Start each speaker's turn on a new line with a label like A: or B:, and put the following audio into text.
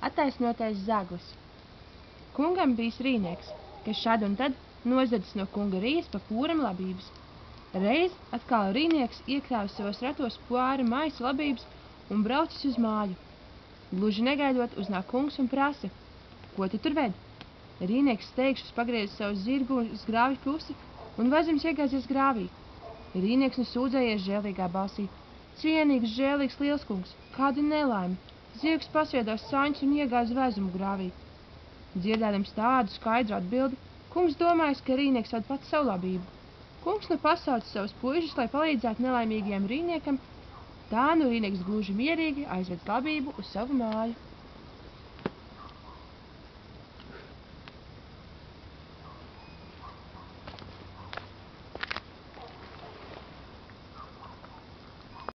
A: Attaisnotais zaglis. Kungam bijis rīnieks, kas šad un tad nozadzis no kunga rijas pa pūram labības. Reiz atkal rīnieks iekrāvis savos ratos pāri maisu labības un braucis uz māju. Gluži negaidot uznāk kungs un prasa: ko tu tur ved? Rīnieks steigšus pagriezis savu zirgu uz grāvju pusi un vazums iegāzies grāvī. Rīnieks nu sūdzējies žēlīgā balsī: cienīgs, žēlīgs liels kungs, kāda nelaime! Zirgs pasviedās saņus un iegāza vezumu grāvī. Dzirdēdams tādu skaidru atbildi, kungs domājis, ka rīnieks ved pats savu labību. Kungs nu pasauca savus puišus, lai palīdzētu nelaimīgajam rīniekam, tā nu rīnieks gluži mierīgi aizved labību uz savu māju.